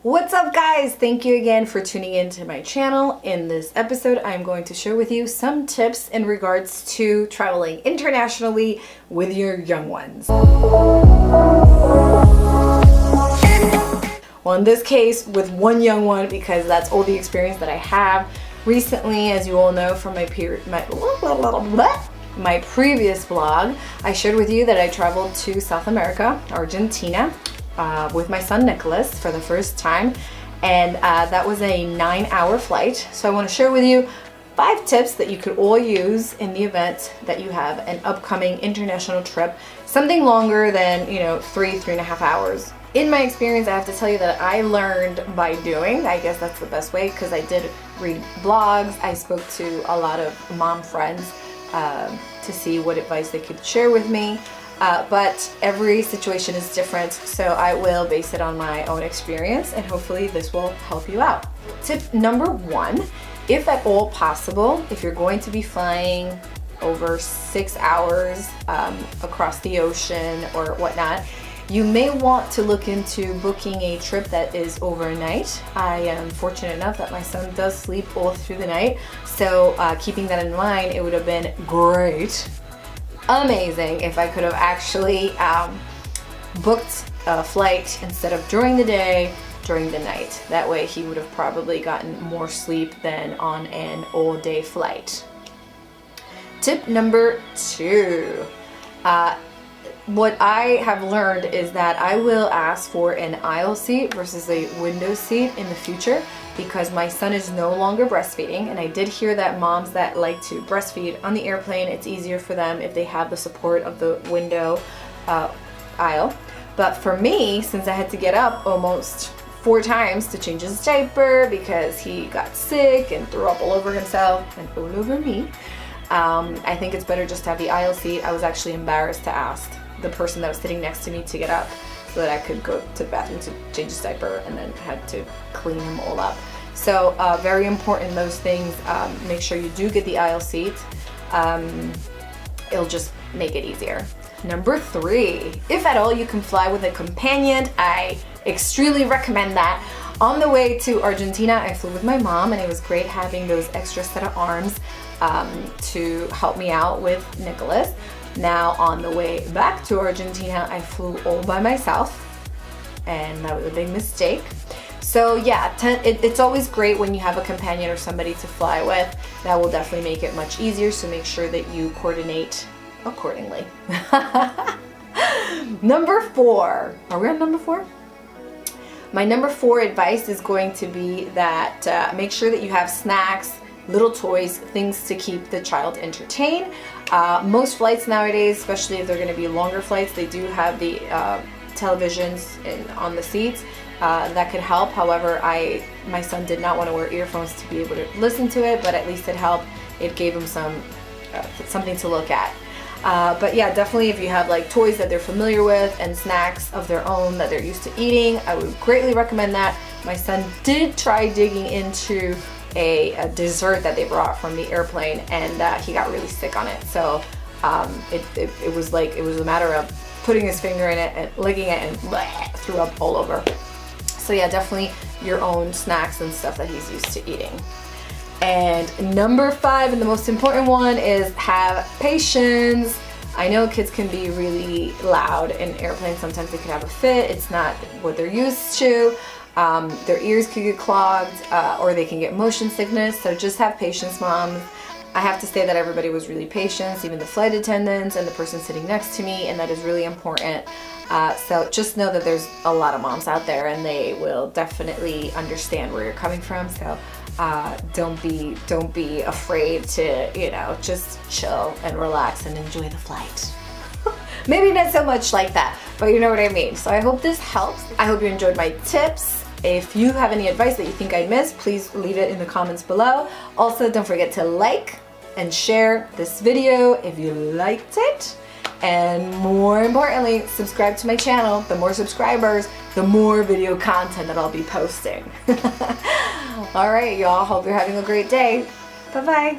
What's up, guys? Thank you again for tuning in to my channel. In this episode, I'm going to share with you some tips in regards to traveling internationally with your young ones. Well, in this case, with one young one, because that's all the experience that I have. Recently, as you all know from my previous vlog, I shared with you that I traveled to South America, Argentina, with my son Nicholas for the first time, and that was a 9-hour flight. So I want to share with you 5 tips that you could all use in the event that you have an upcoming international trip, something longer than 3.5 hours. In my experience, I have to tell you that I learned by doing. I guess that's the best way, because I did read blogs. I spoke to a lot of mom friends to see what advice they could share with me. But every situation is different, so I will base it on my own experience, and hopefully this will help you out. Tip number 1, if at all possible, if you're going to be flying over 6 hours across the ocean or whatnot, you may want to look into booking a trip that is overnight. I am fortunate enough that my son does sleep all through the night, so keeping that in mind, it would have been great, amazing, if I could have actually booked a flight instead of during the day, during the night. That way he would have probably gotten more sleep than on an all-day flight. Tip number 2. What I have learned is that I will ask for an aisle seat versus a window seat in the future, because my son is no longer breastfeeding, and I did hear that moms that like to breastfeed on the airplane, it's easier for them if they have the support of the window aisle. But for me, since I had to get up almost 4 times to change his diaper because he got sick and threw up all over himself and all over me, I think it's better just to have the aisle seat. I was actually embarrassed to ask the person that was sitting next to me to get up so that I could go to the bathroom to change his diaper, and then had to clean him all up. So very important, those things. Make sure you do get the aisle seat. It'll just make it easier. Number 3, if at all you can fly with a companion, I extremely recommend that. On the way to Argentina, I flew with my mom, and it was great having those extra set of arms to help me out with Nicholas. Now on the way back to Argentina, I flew all by myself, and that was a big mistake. So yeah, it's always great when you have a companion or somebody to fly with. That will definitely make it much easier, so make sure that you coordinate accordingly. Number 4. Are we on number 4? My number 4 advice is going to be that make sure that you have snacks, little toys, things to keep the child entertained. Most flights nowadays, especially if they're going to be longer flights, they do have the televisions on the seats. That could help. However, my son did not want to wear earphones to be able to listen to it, but at least it helped. It gave him something to look at. But yeah, definitely if you have like toys that they're familiar with and snacks of their own that they're used to eating, I would greatly recommend that. My son did try digging into a dessert that they brought from the airplane, and he got really sick on it. So it was a matter of putting his finger in it and licking it, and threw up all over. So yeah, definitely your own snacks and stuff that he's used to eating. And number 5, and the most important one, is have patience. I know kids can be really loud in airplanes. Sometimes they can have a fit. It's not what they're used to. Their ears could get clogged, or they can get motion sickness. So just have patience, moms. I have to say that everybody was really patient, even the flight attendants and the person sitting next to me, and that is really important. So just know that there's a lot of moms out there, and they will definitely understand where you're coming from. So don't be afraid to, just chill and relax and enjoy the flight. Maybe not so much like that, but you know what I mean. So I hope this helps. I hope you enjoyed my tips. If you have any advice that you think I missed, please leave it in the comments below. Also, don't forget to like and share this video if you liked it. And more importantly, subscribe to my channel. The more subscribers, the more video content that I'll be posting. All right, y'all. Hope you're having a great day. Bye-bye.